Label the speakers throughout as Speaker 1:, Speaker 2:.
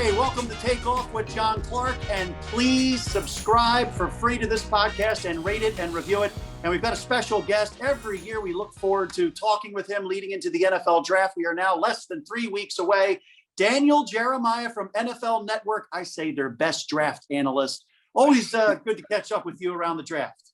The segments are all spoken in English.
Speaker 1: Hey, welcome to Takeoff with John Clark, and please subscribe for free to this podcast and rate it and review it. And we've got a special guest. Every year we look forward to talking with him leading into the NFL draft. We are now less than 3 weeks away. Daniel Jeremiah from NFL Network. I say their best draft analyst. Always good to catch up with you around the draft.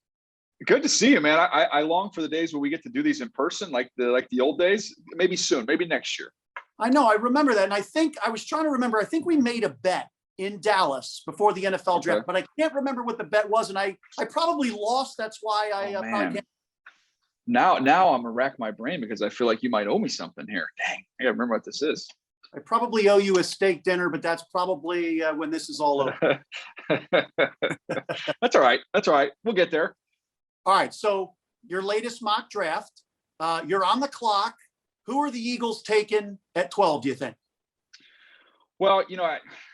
Speaker 2: Good to see you, man. I long for the days where we get to do these in person, like the old days. Maybe soon, maybe next year.
Speaker 1: I know, I remember that. And I was trying to remember, I think we made a bet in Dallas before the NFL draft, but I can't remember what the bet was. And I probably lost. That's why I probably can't.
Speaker 2: Now I'm gonna rack my brain because I feel like you might owe me something here. Dang, I gotta remember what this is.
Speaker 1: I probably owe you a steak dinner, but that's probably when this is all over.
Speaker 2: That's all right. That's all right. We'll get there.
Speaker 1: All right. So your latest mock draft, you're on the clock. Who are the Eagles taking at 12, do you think?
Speaker 2: Well,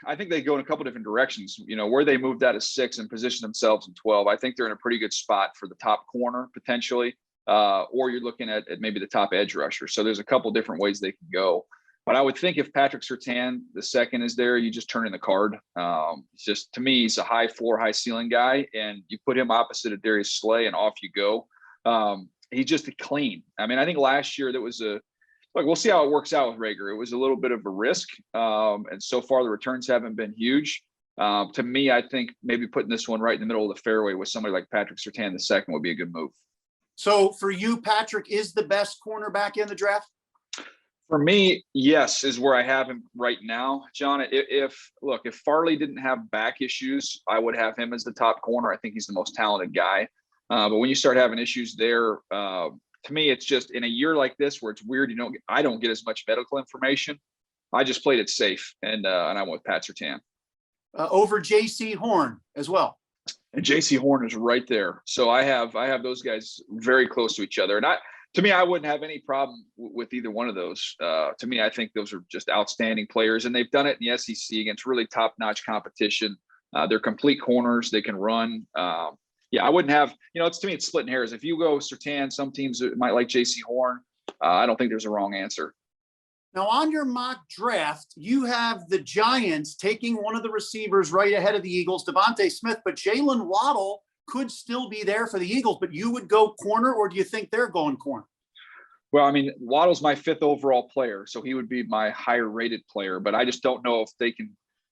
Speaker 2: I think they go in a couple different directions. Where they moved out of 6 and position themselves in 12, I think they're in a pretty good spot for the top corner potentially, or you're looking at maybe the top edge rusher. So there's a couple different ways they can go. But I would think if Patrick Surtain, the second, is there, you just turn in the card. It's just, to me, he's a high floor, high ceiling guy, and you put him opposite of Darius Slay, and off you go. He's just a clean. I mean, I think last year we'll see how it works out with Rager. It was a little bit of a risk, and so far the returns haven't been huge. To me, I think maybe putting this one right in the middle of the fairway with somebody like Patrick Surtain the second would be a good move. So
Speaker 1: for you, Patrick is the best cornerback in the draft?
Speaker 2: For me, yes, is where I have him right now, John. If Farley didn't have back issues, I would have him as the top corner. I think he's the most talented guy. But when you start having issues there, to me, it's just in a year like this where it's weird. I don't get as much medical information. I just played it safe, and I went with Pat Surtain
Speaker 1: over J.C. Horn as well.
Speaker 2: And J.C. Horn is right there. So I have those guys very close to each other, and to me, I wouldn't have any problem with either one of those. To me, I think those are just outstanding players, and they've done it in the SEC against really top-notch competition. They're complete corners; they can run. Yeah, I wouldn't have, to me, it's splitting hairs. If you go Surtain, some teams might like J.C. Horn. I don't think there's a wrong answer.
Speaker 1: Now, on your mock draft, you have the Giants taking one of the receivers right ahead of the Eagles, Devontae Smith, but Jalen Waddle could still be there for the Eagles, but you would go corner, or do you think they're going corner?
Speaker 2: Well, I mean, Waddle's my 5th overall player, so he would be my higher rated player, but I just don't know if they can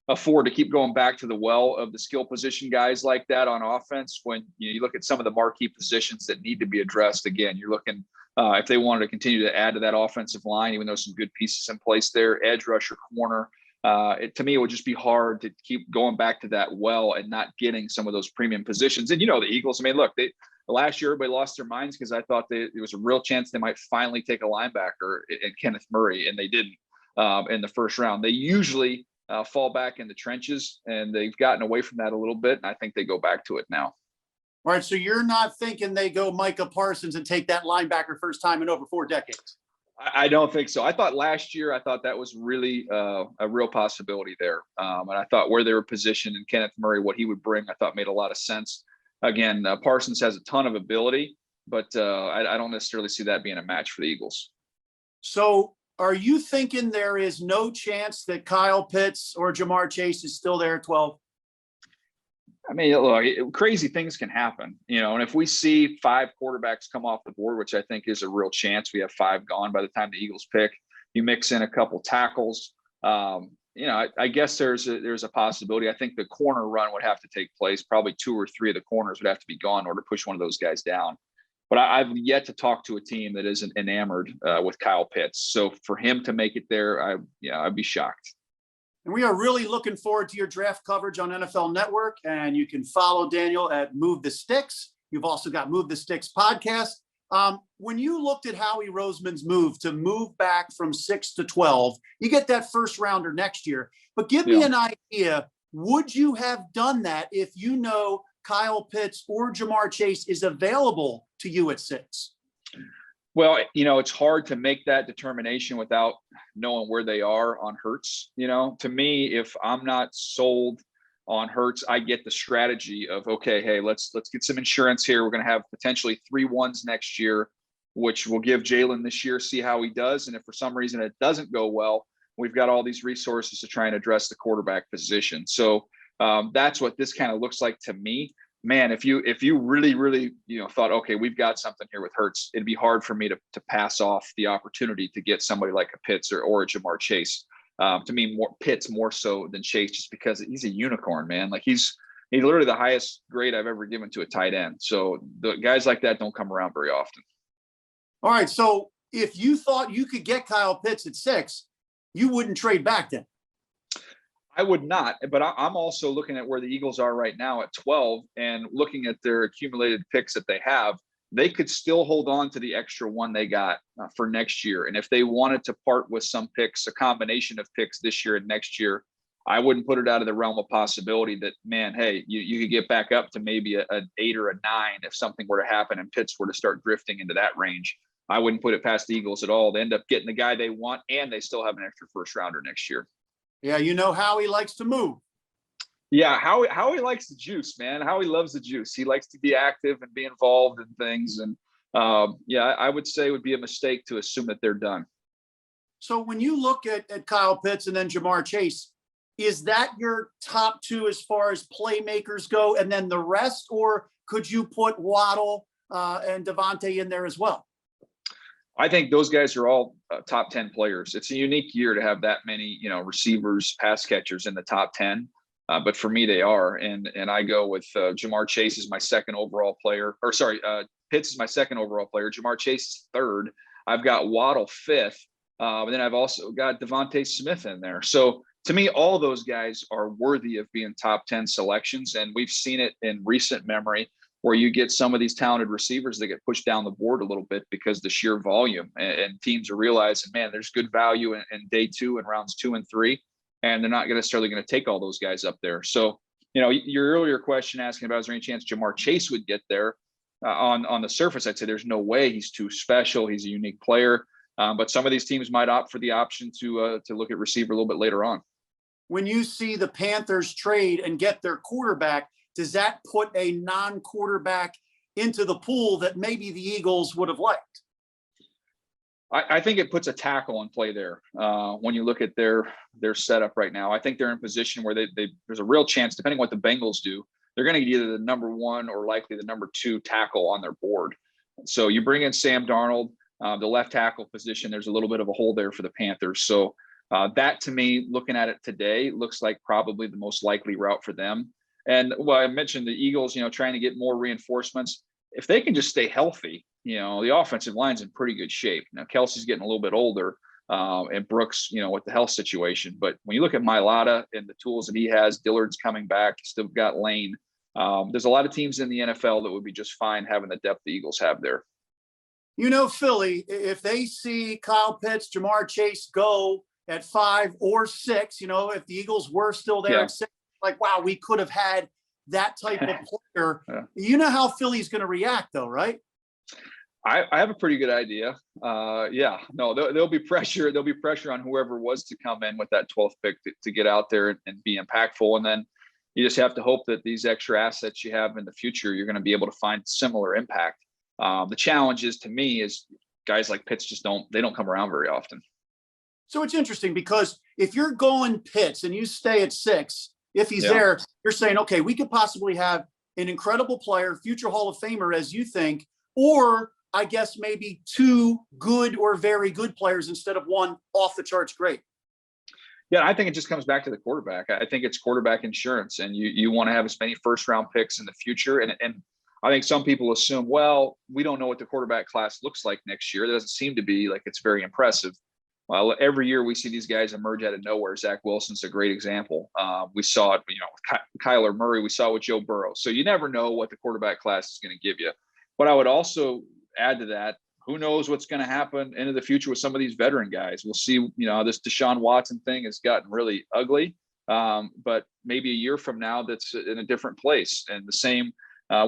Speaker 2: afford to keep going back to the well of the skill position guys like that on offense. When you look at some of the marquee positions that need to be addressed, again, you're looking if they wanted to continue to add to that offensive line, even though some good pieces in place there, edge rusher, corner. To me, it would just be hard to keep going back to that well and not getting some of those premium positions. And the Eagles, I mean, look, last year everybody lost their minds because I thought there was a real chance they might finally take a linebacker in Kenneth Murray, and they didn't in the first round. They usually fall back in the trenches, and they've gotten away from that a little bit, and I think they go back to it now.
Speaker 1: All right, so you're not thinking they go Micah Parsons and take that linebacker first time in over 4 decades?
Speaker 2: I don't think so. I thought last year, that was really a real possibility there. And I thought where they were positioned and Kenneth Murray, what he would bring, I thought made a lot of sense. Again, Parsons has a ton of ability, but I don't necessarily see that being a match for the Eagles.
Speaker 1: So are you thinking there is no chance that Kyle Pitts or Jamar Chase is still there at 12?
Speaker 2: I mean, look, crazy things can happen, and if we see 5 quarterbacks come off the board, which I think is a real chance, we have 5 gone by the time the Eagles pick, you mix in a couple tackles, I guess there's a possibility. I think the corner run would have to take place. Probably 2 or 3 of the corners would have to be gone in order to push one of those guys down. But I've yet to talk to a team that isn't enamored with Kyle Pitts. So for him to make it there, I'd be shocked.
Speaker 1: And we are really looking forward to your draft coverage on NFL Network. And you can follow Daniel at Move the Sticks. You've also got Move the Sticks podcast. When you looked at Howie Roseman's move to move back from 6 to 12, you get that first rounder next year. But give me an idea. Would you have done that if Kyle Pitts or Jamar Chase is available to you at 6?
Speaker 2: Well, it's hard to make that determination without knowing where they are on Hurts. To me, if I'm not sold on Hurts, I get the strategy of, okay, hey, let's get some insurance here. We're going to have potentially 3 ones next year, which will give Jalen this year, see how he does. And if for some reason it doesn't go well, we've got all these resources to try and address the quarterback position. So that's what this kind of looks like to me. Man, if you really, really, thought, okay, we've got something here with Hurts, it'd be hard for me to pass off the opportunity to get somebody like a Pitts or a Jamar Chase. To me, more Pitts more so than Chase, just because he's a unicorn, man. Like he's literally the highest grade I've ever given to a tight end. So the guys like that don't come around very often.
Speaker 1: All right. So if you thought you could get Kyle Pitts at 6, you wouldn't trade back then.
Speaker 2: I would not, but I'm also looking at where the Eagles are right now at 12 and looking at their accumulated picks that they have. They could still hold on to the extra one they got for next year. And if they wanted to part with some picks, a combination of picks this year and next year, I wouldn't put it out of the realm of possibility that, man, hey, you could get back up to maybe an 8 or a 9 if something were to happen and Pitts were to start drifting into that range. I wouldn't put it past the Eagles at all. They end up getting the guy they want, and they still have an extra first rounder next year.
Speaker 1: Yeah, Howie likes to move.
Speaker 2: Yeah, Howie likes the juice, man. Howie loves the juice. He likes to be active and be involved in things. And I would say it would be a mistake to assume that they're done.
Speaker 1: So when you look at Kyle Pitts and then Jamar Chase, is that your top 2 as far as playmakers go, and then the rest, or could you put Waddle and Devontae in there as well?
Speaker 2: I think those guys are all top 10 players. It's a unique year to have that many, receivers, pass catchers in the top 10. But for me, they are. And I go with Jamar Chase is my second overall player. Pitts is my second overall player. Jamar Chase is third. I've got Waddle fifth. And then I've also got Devontae Smith in there. So to me, all those guys are worthy of being top 10 selections. And we've seen it in recent memory where you get some of these talented receivers that get pushed down the board a little bit because the sheer volume, and teams are realizing, man, there's good value in day 2 and rounds 2 and 3, and they're not necessarily going to take all those guys up there. So, your earlier question asking about, is there any chance Jamar Chase would get there? On the surface, I'd say there's no way. He's too special. He's a unique player. But some of these teams might opt for the option to look at receiver a little bit later on.
Speaker 1: When you see the Panthers trade and get their quarterback, does that put a non-quarterback into the pool that maybe the Eagles would have liked?
Speaker 2: I think it puts a tackle in play there. When you look at their setup right now, I think they're in a position where there's a real chance, depending on what the Bengals do, they're going to get either the number 1 or likely the number 2 tackle on their board. So you bring in Sam Darnold, the left tackle position, there's a little bit of a hole there for the Panthers. So that, to me, looking at it today, looks like probably the most likely route for them. And I mentioned the Eagles, trying to get more reinforcements. If they can just stay healthy, the offensive line's in pretty good shape. Now, Kelsey's getting a little bit older, and Brooks, with the health situation. But when you look at Mailata and the tools that he has, Dillard's coming back, still got Lane. There's a lot of teams in the NFL that would be just fine having the depth the Eagles have there.
Speaker 1: Philly, if they see Kyle Pitts, Jamar Chase go at 5 or 6, if the Eagles were still there at 6, like, wow, we could have had that type of player. Yeah. You know how Philly's going to react, though, right?
Speaker 2: I have a pretty good idea. There'll be pressure. There'll be pressure on whoever was to come in with that 12th pick to get out there and be impactful. And then you just have to hope that these extra assets you have in the future, you're going to be able to find similar impact. The challenge is, to me, is guys like Pitts don't come around very often.
Speaker 1: So it's interesting because if you're going Pitts and you stay at 6, if he's there, you're saying, okay, we could possibly have an incredible player, future Hall of Famer, as you think, or I guess maybe 2 good or very good players instead of 1 off the charts great.
Speaker 2: Yeah, I think it just comes back to the quarterback. I think it's quarterback insurance, and you want to have as many first round picks in the future. And I think some people assume, well, we don't know what the quarterback class looks like next year. It doesn't seem to be like it's very impressive. Well, every year we see these guys emerge out of nowhere. Zach Wilson's a great example. We saw it, with Kyler Murray. We saw it with Joe Burrow. So you never know what the quarterback class is going to give you. But I would also add to that, who knows what's going to happen into the future with some of these veteran guys. We'll see, this Deshaun Watson thing has gotten really ugly. But maybe a year from now, that's in a different place. And the same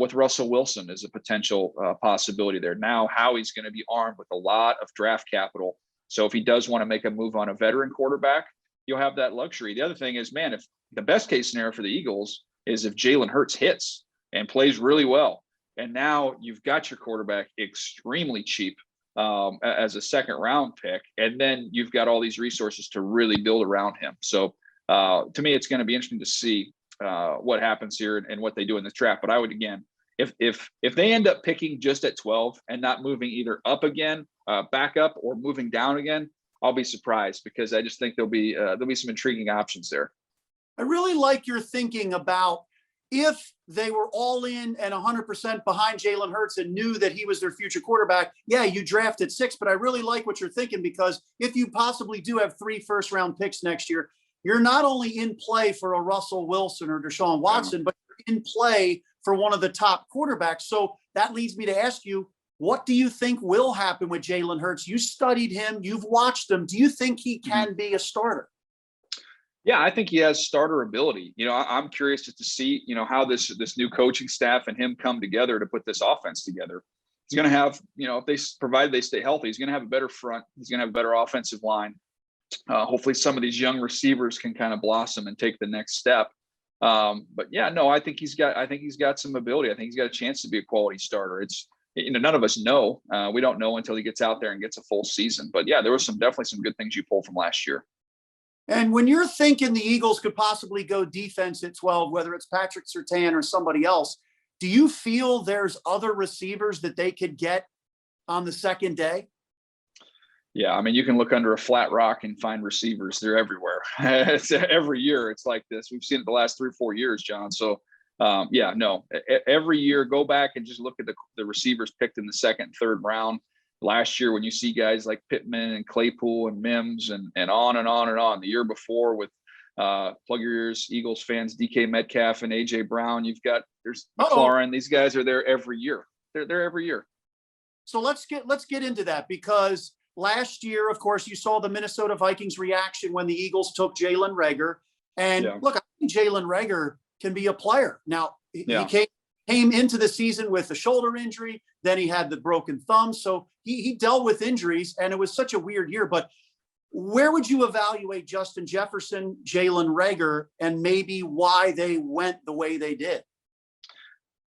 Speaker 2: with Russell Wilson is a potential possibility there. Now, Howie's going to be armed with a lot of draft capital. So if he does want to make a move on a veteran quarterback, you'll have that luxury. The other thing is, man, if the best case scenario for the Eagles is if Jalen Hurts hits and plays really well, and now you've got your quarterback extremely cheap as a second round pick. And then you've got all these resources to really build around him. So to me, it's going to be interesting to see what happens here and what they do in this draft. But I would, again, if they end up picking just at 12 and not moving either up again, back up, or moving down again, I'll be surprised, because I just think there'll be some intriguing options there.
Speaker 1: I really like your thinking about if they were all in and 100% behind Jalen Hurts and knew that he was their future quarterback. Yeah, you drafted 6, but I really like what you're thinking, because if you possibly do have 3 first-round picks next year, you're not only in play for a Russell Wilson or Deshaun Watson, but you're in play for one of the top quarterbacks. So that leads me to ask you, what do you think will happen with Jalen Hurts? You studied him, you've watched him. Do you think he can be a starter?
Speaker 2: Yeah, I think he has starter ability. I'm curious just to see, how this new coaching staff and him come together to put this offense together. He's going to have, provided they stay healthy, he's going to have a better front. He's going to have a better offensive line. Hopefully some of these young receivers can kind of blossom and take the next step. But yeah, no, I think he's got some ability. I think he's got a chance to be a quality starter. It's, none of us know. We don't know until he gets out there and gets a full season. But yeah, there was definitely some good things you pulled from last year.
Speaker 1: And when you're thinking the Eagles could possibly go defense at 12, whether it's Patrick Surtain or somebody else, do you feel there's other receivers that they could get on the second day?
Speaker 2: Yeah, I mean, you can look under a flat rock and find receivers. They're everywhere. It's every year it's like this. We've seen it the last 3 or 4 years, John. So yeah, no, every year go back and just look at the receivers picked in the second and third round. Last year, when you see guys like Pittman and Claypool and Mims and on and on and on, the year before with plug your ears, Eagles fans, DK Metcalf and AJ Brown, there's McLaurin. These guys are there every year. They're there every year.
Speaker 1: So let's get into that, because last year, of course, you saw the Minnesota Vikings reaction when the Eagles took Jalen Reagor. And look, I think Jalen Reagor can be a player. Now, he came into the season with a shoulder injury. Then he had the broken thumb. So he dealt with injuries, and it was such a weird year. But where would you evaluate Justin Jefferson, Jalen Reagor, and maybe why they went the way they did?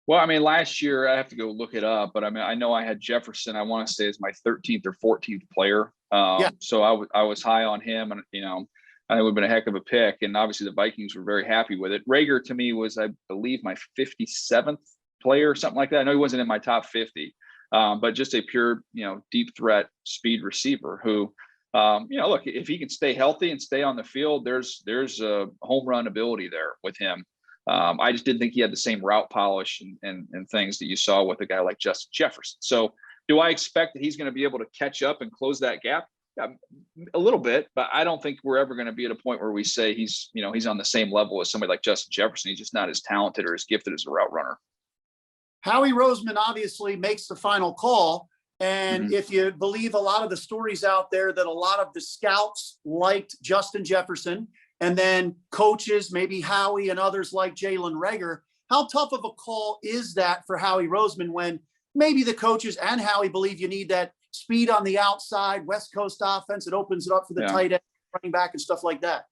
Speaker 2: Well, I mean, last year, I have to go look it up, but I mean, I know I had Jefferson, I want to say, as my 13th or 14th player. So I was high on him, and, it would have been a heck of a pick. And obviously the Vikings were very happy with it. Reagor to me was, I believe, my 57th player or something like that. I know he wasn't in my top 50, but just a pure, deep threat speed receiver who, look, if he can stay healthy and stay on the field, there's a home run ability there with him. I just didn't think he had the same route polish and things that you saw with a guy like Justin Jefferson. So do I expect that he's going to be able to catch up and close that gap? A little bit, but I don't think we're ever going to be at a point where we say he's on the same level as somebody like Justin Jefferson. He's just not as talented or as gifted as a route runner.
Speaker 1: Howie Roseman obviously makes the final call. And if you believe a lot of the stories out there, that a lot of the scouts liked Justin Jefferson, and then coaches, maybe Howie and others, like Jalen Reagor. How tough of a call is that for Howie Roseman when maybe the coaches and Howie believe you need that speed on the outside, West Coast offense? It opens it up for the tight end, running back, and stuff like that.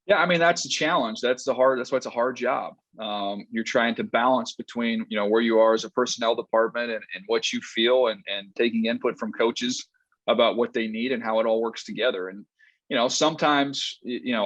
Speaker 2: Yeah, I mean, that's the challenge. That's why it's a hard job. You're trying to balance between, where you are as a personnel department and what you feel, and taking input from coaches about what they need and how it all works together. And, sometimes,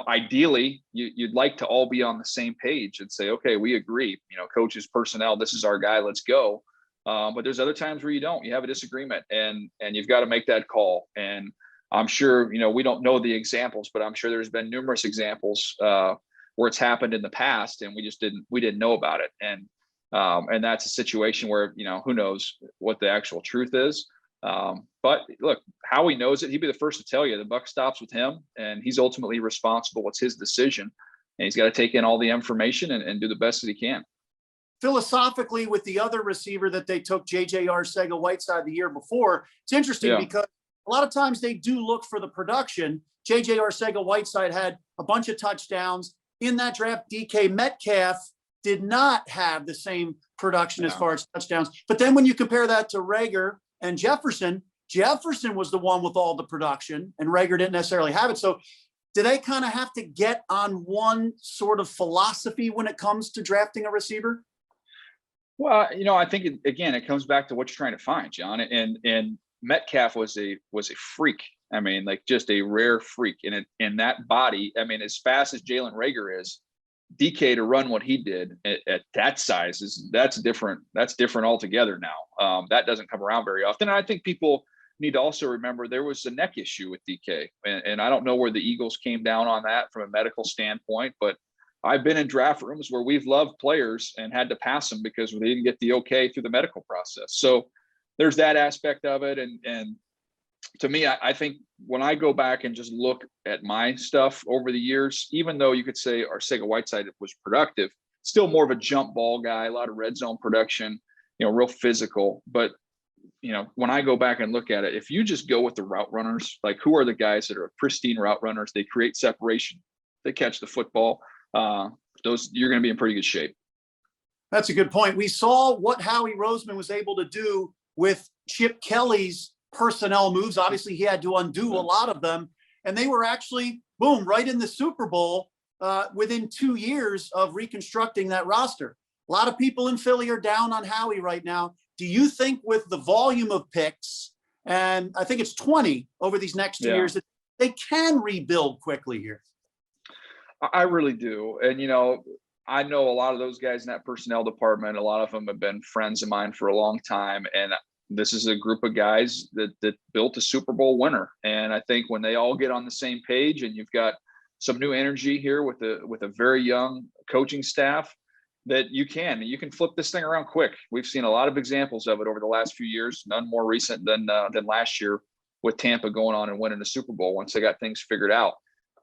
Speaker 2: ideally you'd like to all be on the same page and say, okay, we agree, coaches, personnel, this is our guy, let's go. But there's other times where you don't. You have a disagreement, and you've got to make that call. And I'm sure, we don't know the examples, but I'm sure there's been numerous examples where it's happened in the past, and we didn't know about it. And that's a situation where, who knows what the actual truth is. But look, Howie knows it. He'd be the first to tell you the buck stops with him, and he's ultimately responsible. It's his decision, and he's got to take in all the information and do the best that he can.
Speaker 1: Philosophically, with the other receiver that they took, JJ Arcega-Whiteside, the year before, it's interesting because a lot of times they do look for the production. JJ Arcega-Whiteside had a bunch of touchdowns in that draft. DK Metcalf did not have the same production as far as touchdowns. But then when you compare that to Reagor and Jefferson was the one with all the production, and Reagor didn't necessarily have it. So do they kind of have to get on one sort of philosophy when it comes to drafting a receiver?
Speaker 2: Well, I think, it comes back to what you're trying to find, John. And Metcalf was a freak. I mean, like just a rare freak in that body. I mean, as fast as Jalen Reagor is, DK to run what he did at that size that's different. That's different altogether now. That doesn't come around very often. And I think people need to also remember there was a neck issue with DK, and I don't know where the Eagles came down on that from a medical standpoint, but I've been in draft rooms where we've loved players and had to pass them because they didn't get the okay through the medical process. So there's that aspect of it. And to me, I think when I go back and just look at my stuff over the years, even though you could say Arcega-Whiteside was productive, still more of a jump ball guy, a lot of red zone production, real physical. But, when I go back and look at it, if you just go with the route runners, like who are the guys that are pristine route runners? They create separation, they catch the football. Those you're going to be in pretty good shape.
Speaker 1: That's a good point. We saw what Howie Roseman was able to do with Chip Kelly's personnel moves. Obviously, he had to undo a lot of them, and they were actually, boom, right in the Super Bowl within 2 years of reconstructing that roster. A lot of people in Philly are down on Howie right now. Do you think with the volume of picks, and I think it's 20 over these next 2 years, that they can rebuild quickly here?
Speaker 2: I really do. And, I know a lot of those guys in that personnel department. A lot of them have been friends of mine for a long time. And this is a group of guys that built a Super Bowl winner. And I think when they all get on the same page and you've got some new energy here with a very young coaching staff, that you can flip this thing around quick. We've seen a lot of examples of it over the last few years, none more recent than last year with Tampa going on and winning the Super Bowl once they got things figured out.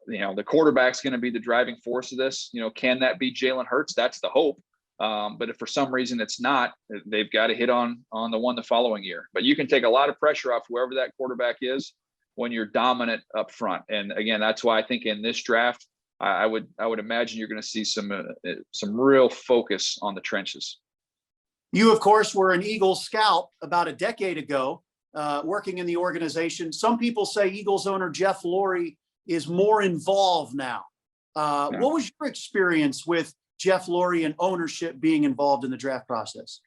Speaker 2: The quarterback's going to be the driving force of this. Can that be Jalen Hurts? That's the hope. But if for some reason it's not, they've got to hit on the one the following year. But you can take a lot of pressure off whoever that quarterback is when you're dominant up front. And again, that's why I think in this draft, I would imagine you're going to see some real focus on the trenches.
Speaker 1: You, of course, were an Eagles scout about a decade ago, working in the organization. Some people say Eagles owner Jeff Lurie is more involved now. What was your experience with Jeff Lurie and ownership being involved in the draft process?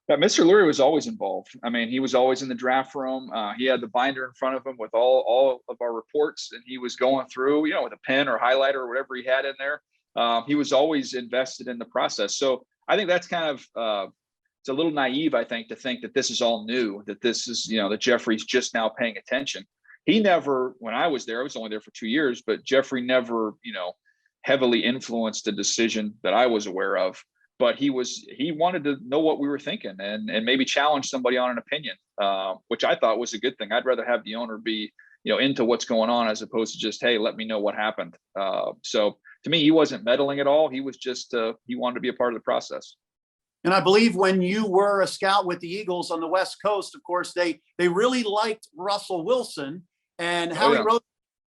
Speaker 2: Yeah, Mr. Lurie was always involved. I mean, he was always in the draft room. He had the binder in front of him with all of our reports, and he was going through, with a pen or highlighter or whatever he had in there. He was always invested in the process. So I think that's kind of it's a little naive, I think, to think that this is all new, that this is, that Jeffrey's just now paying attention. He never, when I was there, I was only there for 2 years, but Jeffrey never, heavily influenced a decision that I was aware of. But he wanted to know what we were thinking and maybe challenge somebody on an opinion, which I thought was a good thing. I'd rather have the owner be, into what's going on as opposed to just, hey, let me know what happened. So to me, he wasn't meddling at all. He was just, he wanted to be a part of the process.
Speaker 1: And I believe when you were a scout with the Eagles on the West Coast, of course, they really liked Russell Wilson. And Howie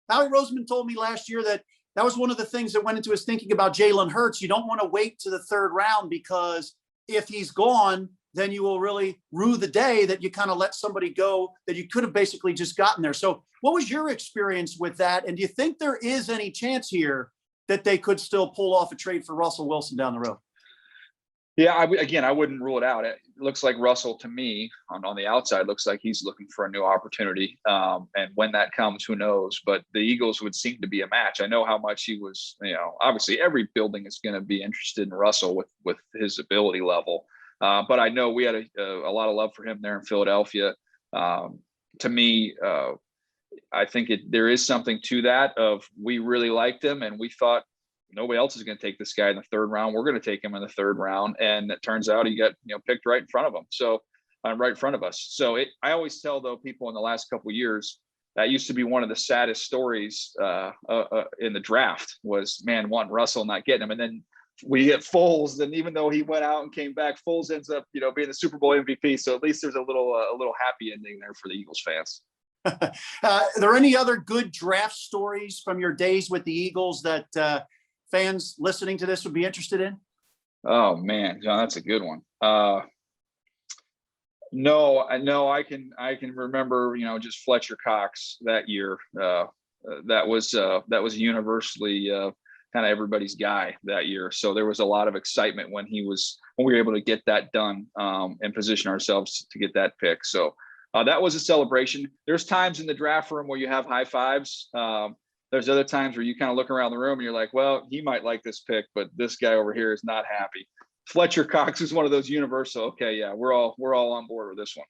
Speaker 1: Roseman told me last year that was one of the things that went into his thinking about Jalen Hurts. You don't want to wait to the third round, because if he's gone, then you will really rue the day that you kind of let somebody go that you could have basically just gotten there. So what was your experience with that? And do you think there is any chance here that they could still pull off a trade for Russell Wilson down the road?
Speaker 2: Yeah, I wouldn't rule it out. It looks like Russell, to me, on the outside, looks like he's looking for a new opportunity. And when that comes, who knows? But the Eagles would seem to be a match. I know how much he was, obviously every building is going to be interested in Russell with his ability level. But I know we had a lot of love for him there in Philadelphia. To me, I think there is something to that of we really liked him and we thought, nobody else is going to take this guy in the third round. We're going to take him in the third round. And it turns out he got, picked right in front of him. So right in front of us. So I always tell though people in the last couple of years, that used to be one of the saddest stories in the draft was, man, wanting Russell, not getting him. And then we get Foles. And even though he went out and came back, Foles ends up, being the Super Bowl MVP. So at least there's a little happy ending there for the Eagles fans.
Speaker 1: Are there any other good draft stories from your days with the Eagles that fans listening to this would be interested in?
Speaker 2: Oh man, John, that's a good one. No, I can remember, just Fletcher Cox that year. That was universally kind of everybody's guy that year. So there was a lot of excitement when we were able to get that done and position ourselves to get that pick. So That was a celebration. There's times in the draft room where you have high fives. There's other times where you kind of look around the room and you're like, well, he might like this pick, but this guy over here is not happy. Fletcher Cox is one of those universal. Okay, yeah, we're all on board with this one.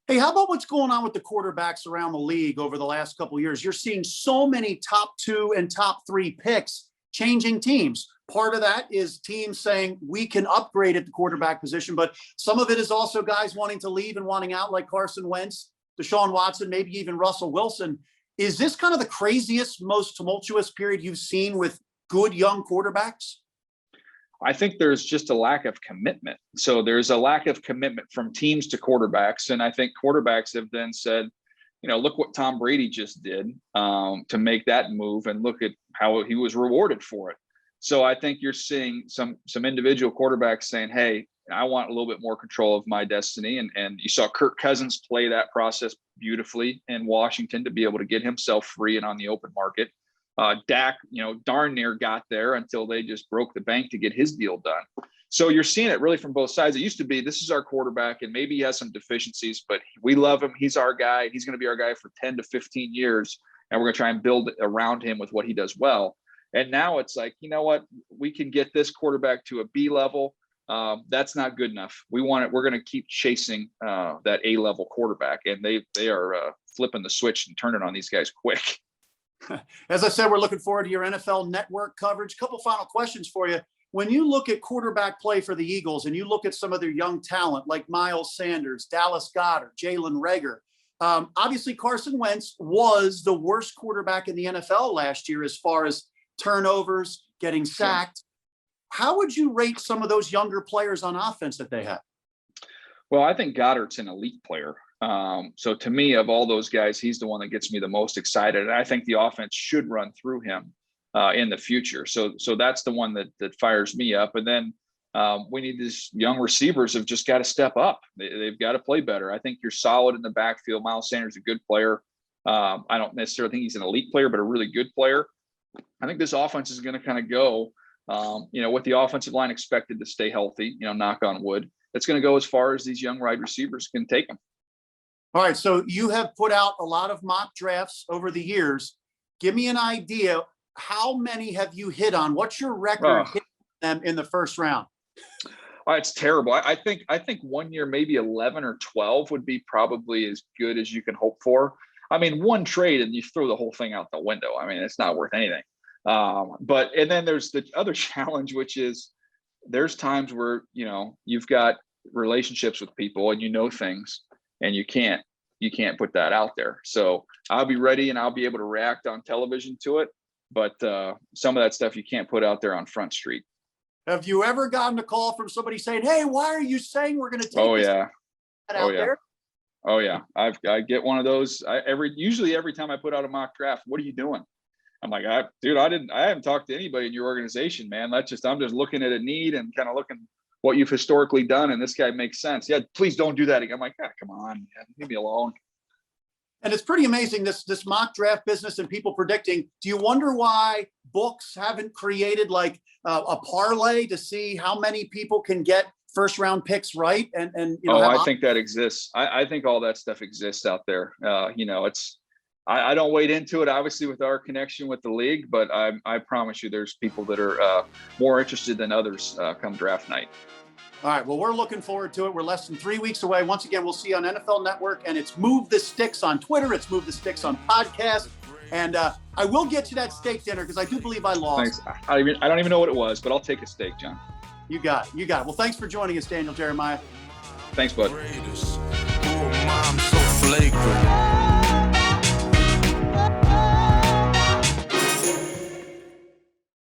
Speaker 1: Hey, how about what's going on with the quarterbacks around the league over the last couple of years? You're seeing so many top 2 and top 3 picks changing teams. Part of that is teams saying we can upgrade at the quarterback position, but some of it is also guys wanting to leave and wanting out, like Carson Wentz, Deshaun Watson, maybe even Russell Wilson. Is this kind of the craziest, most tumultuous period you've seen with good young quarterbacks?
Speaker 2: I think there's just a lack of commitment. So there's a lack of commitment from teams to quarterbacks. And I think quarterbacks have then said, look what Tom Brady just did to make that move, and look at how he was rewarded for it. So I think you're seeing some individual quarterbacks saying, hey, I want a little bit more control of my destiny. And you saw Kirk Cousins play that process beautifully in Washington to be able to get himself free and on the open market. Dak, darn near got there until they just broke the bank to get his deal done. So you're seeing it really from both sides. It used to be, this is our quarterback, and maybe he has some deficiencies, but we love him. He's our guy. He's going to be our guy for 10 to 15 years, and we're going to try and build around him with what he does well. And now it's like, you know what? We can get this quarterback to a B level. That's not good enough. We're going to keep chasing that A level quarterback, and they are flipping the switch and turning on these guys quick.
Speaker 1: As I said, we're looking forward to your NFL Network coverage. Couple final questions for you. When you look at quarterback play for the Eagles and you look at some of their young talent like Miles Sanders, Dallas Goedert, Jalen Reagor, obviously Carson Wentz was the worst quarterback in the NFL last year as far as turnovers, getting sacked. How would you rate some of those younger players on offense that they have?
Speaker 2: Well, I think Goddard's an elite player. So to me, of all those guys, he's the one that gets me the most excited. And I think the offense should run through him in the future. So that's the one that fires me up. And then we need these young receivers have just got to step up. They've got to play better. I think you're solid in the backfield. Miles Sanders is a good player. I don't necessarily think he's an elite player, but a really good player. I think this offense is going to kind of go, with the offensive line expected to stay healthy, knock on wood. It's going to go as far as these young wide receivers can take them.
Speaker 1: All right. So you have put out a lot of mock drafts over the years. Give me an idea. How many have you hit on? What's your record hitting them in the first round?
Speaker 2: It's terrible. I think 1 year, maybe 11 or 12 would be probably as good as you can hope for. I mean, one trade and you throw the whole thing out the window. I mean, it's not worth anything. And then there's the other challenge, which is there's times where, you've got relationships with people and things, and you can't put that out there. So I'll be ready and I'll be able to react on television to it. But some of that stuff you can't put out there on Front Street. Have
Speaker 1: you ever gotten a call from somebody saying, hey, why are you saying we're going to take out there?
Speaker 2: Oh yeah. I get one of those usually every time I put out a mock draft. What are you doing? I'm like, I haven't talked to anybody in your organization, man. I'm just looking at a need and kind of looking what you've historically done. And this guy makes sense. Yeah, please don't do that again. I'm like, come on, man, leave me alone.
Speaker 1: And it's pretty amazing, this mock draft business and people predicting. Do you wonder why books haven't created like a parlay to see how many people can get first round picks right?
Speaker 2: I think that exists. I think all that stuff exists out there. I don't wade into it, obviously, with our connection with the league, but I promise you there's people that are more interested than others come draft night.
Speaker 1: All right. Well, we're looking forward to it. We're less than 3 weeks away. Once again, we'll see you on NFL Network, and it's Move the Sticks on Twitter. It's Move the Sticks on podcast. And I will get you that steak dinner because I do believe I lost.
Speaker 2: Thanks. I don't even know what it was, but I'll take a steak, John.
Speaker 1: You got it. Well, thanks for joining us, Daniel Jeremiah.
Speaker 2: Thanks, bud.